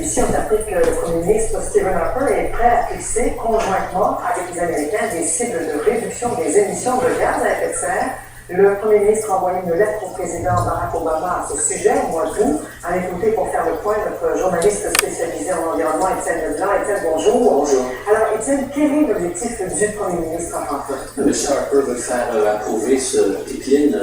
ici, on apprend que le Premier ministre Stephen Harper est prêt à fixer conjointement avec les Américains des cibles de réduction des émissions de gaz à effet de serre. Le Premier ministre a envoyé une lettre au président Barack Obama à ce sujet au mois d'août. À l'écouter pour faire le point, notre journaliste spécialisé en environnement, Étienne Leblanc. Étienne, bonjour. Bonjour. Alors, Étienne, quel est l'objectif du Premier ministre Harper? M. Harper veut faire approuver ce pipeline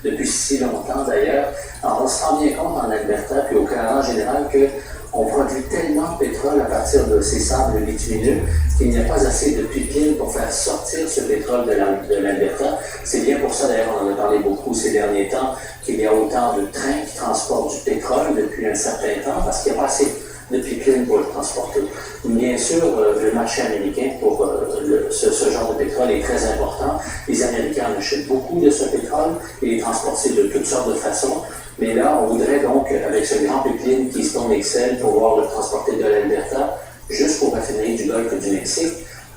depuis si longtemps d'ailleurs. Alors, on se rend bien compte en Alberta puis au Canada en général qu'on produit tellement de pétrole à partir de ces sables bitumineux qu'il n'y a pas assez de pipeline pour faire sortir ce pétrole de l'Alberta. C'est bien pour ça, d'ailleurs, on en a parlé beaucoup ces derniers temps, qu'il y a autant de trains qui transportent du pétrole depuis un certain temps, parce qu'il n'y a pas assez de pipeline pour le transporter. Bien sûr, le marché américain pour ce genre de pétrole est très important. Les Américains en achètent beaucoup de ce pétrole et les transportent de toutes sortes de façons. Mais là, on voudrait donc, avec ce grand pipeline Keystone XL, pouvoir le transporter de l'Alberta jusqu'aux raffineries du Golfe du Mexique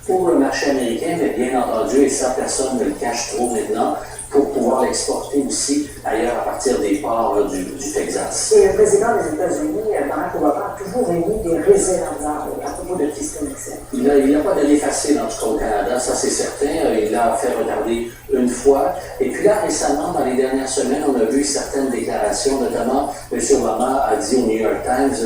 pour le marché américain, mais bien entendu, et ça personne ne le cache trop maintenant, pour pouvoir l'exporter aussi ailleurs à partir des ports du Texas. Et le président des États-Unis, Barack Obama, a toujours émis des réserves à propos de Keystone XL. Il n'a pas donné facile, en tout cas au Canada, ça c'est certain. Il l'a fait regarder une fois. Et puis là, récemment, dans les dernières semaines, on a vu certaines déclarations, notamment M. Obama a dit au New York Times,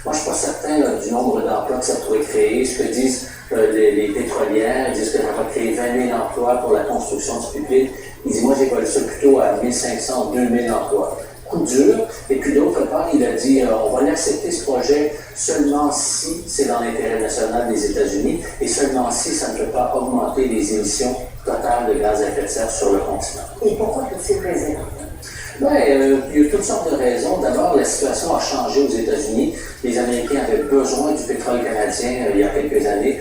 moi je ne suis pas certain du nombre d'emplois que ça pourrait créer, ce que disent les pétrolières, ils disent que ça va créer 20 000 emplois pour la construction du pipeline. Il dit, moi j'évalue ça plutôt à 1 500, 2 000 emplois. Coup dur. Et puis d'autre part, il a dit, on va l'accepter ce projet seulement si c'est dans l'intérêt national des États-Unis et seulement si ça ne peut pas augmenter les émissions totales de gaz à effet de serre sur le continent. Et pourquoi toutes ces réserves? Il y a toutes sortes de raisons. D'abord, la situation a changé aux États-Unis. Les Américains avaient besoin du pétrole canadien il y a quelques années.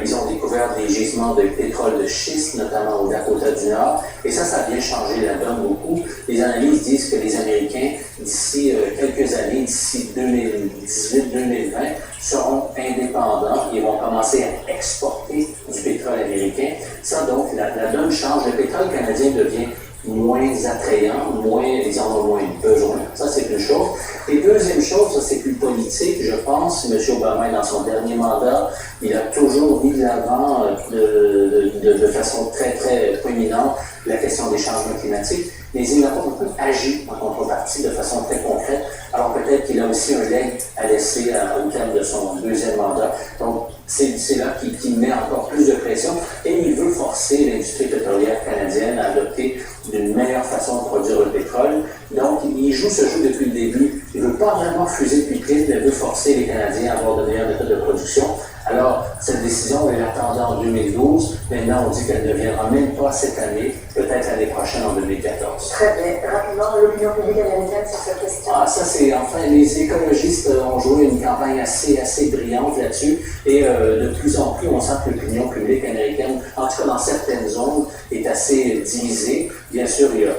Ils ont découvert des gisements de pétrole de schiste, notamment au Dakota du Nord. Et ça a bien changé la donne beaucoup. Les analyses disent que les Américains, d'ici quelques années, d'ici 2018-2020, seront indépendants. Ils vont commencer à exporter du pétrole américain. Ça, donc, la donne change. Le pétrole canadien devient moins attrayant, ils en ont moins besoin. Ça, c'est une chose. Et deuxième chose, ça, c'est plus politique, je pense. M. Obama, dans son dernier mandat, il a toujours mis de l'avant de façon très, très proéminente la question des changements climatiques, mais il n'a pas beaucoup agi en contrepartie de façon très concrète. Alors peut-être qu'il a aussi un leg à laisser au terme de son deuxième mandat. Donc, c'est là qu'il met encore plus de pression et il veut forcer l'industrie pétrolière canadienne à adopter d'une meilleure façon de produire le pétrole. Donc, il joue ce jeu depuis le début. Il ne veut pas vraiment fuser le pipeline, mais veut forcer les Canadiens à avoir de meilleures méthodes de production. Alors, cette décision, elle l'attendait en 2012. Maintenant, on dit qu'elle ne viendra même pas cette année, peut-être l'année prochaine, en 2014. Très bien. Rapidement, l'opinion publique américaine sur cette question. Ça, c'est enfin, les écologistes ont joué une campagne assez brillante là-dessus. Et de plus en plus, on sent que l'opinion publique américaine, en tout cas dans certaines zones, est assez divisée. Bien sûr, il y a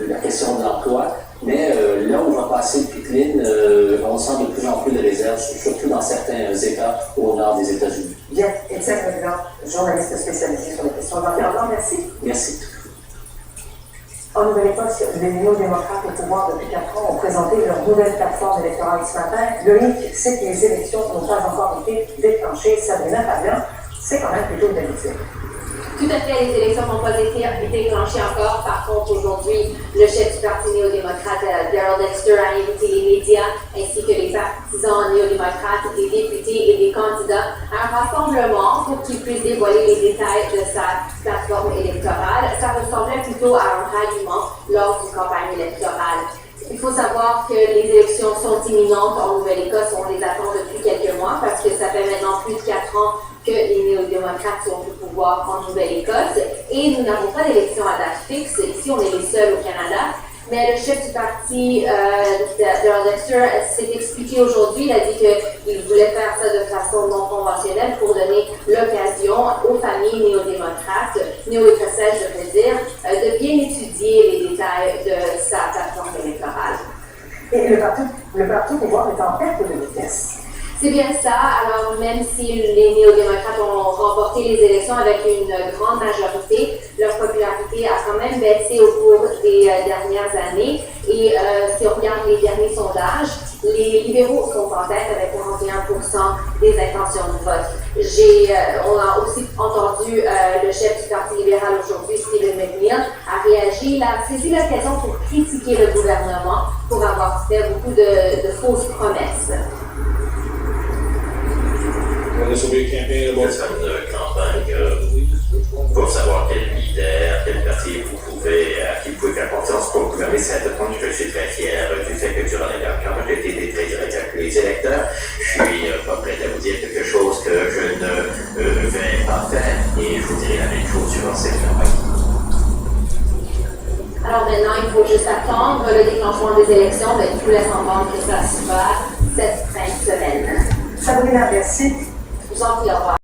la question de l'emploi. Mais là où va passer le pipeline, on sent de plus en plus de réserves, surtout dans certains États au nord des États-Unis. Bien, Étienne Leblanc, journaliste spécialisé sur les questions d'environnement, merci. Merci. En Nouvelle-Écosse, les néo-démocrates au pouvoir depuis 4 ans ont présenté leur nouvelle plateforme électorale ce matin. Loïc sait que les élections n'ont pas encore été déclenchées. Sabrina Fabian, c'est quand même plutôt d'habitude. Tout à fait, les élections n'ont pas été déclenchées encore. Par contre, aujourd'hui, le chef du Parti néo-démocrate, Darrell Dexter, a invité les médias ainsi que les partisans néo-démocrates, des députés et des candidats à un rassemblement pour qu'ils puissent dévoiler les détails de sa plateforme électorale. Ça ressemblait plutôt à un ralliement lors d'une campagne électorale. Il faut savoir que les élections sont imminentes en Nouvelle-Écosse. On les attend depuis quelques mois parce que ça fait maintenant plus de 4 ans que les néo-démocrates sont au pouvoir en Nouvelle-Écosse. Et nous n'avons pas d'élection à date fixe. Ici, on est les seuls au Canada. Mais le chef du parti, Darrell Dexter, s'est expliqué aujourd'hui. Il a dit qu'il voulait faire ça de façon non conventionnelle pour donner l'occasion aux familles néo-démocrates, néo-écossaises, je veux dire, de bien étudier les détails de sa plateforme électorale. Et le parti au pouvoir est en perte de vitesse. C'est bien ça. Alors, même si les néo-démocrates ont remporté les élections avec une grande majorité, leur popularité a quand même baissé au cours des dernières années. Et si on regarde les derniers sondages, Les libéraux sont en tête avec 41% des intentions de vote. On a aussi entendu le chef du Parti libéral aujourd'hui, Stephen McNeil, a réagi. Il a saisi l'occasion pour critiquer le gouvernement pour avoir fait beaucoup de fausses promesses. This will be a campaign about Ça sera une campagne pour savoir quel leader, quel parti à qui vous pouvez faire confiance pour gouverner Saint-Antoine. Je suis très fier du fait que durant les dernières campagnes, j'ai été très direct avec les électeurs. Je suis pas prêt à vous dire quelque chose que je ne vais pas faire et je vous dirai la même chose durant cette campagne. Alors maintenant, il faut juste attendre le déclenchement des élections, mais je vous laisse entendre que ça se fera cette fin de semaine. Sabrina, merci. Je vous en prie, au revoir.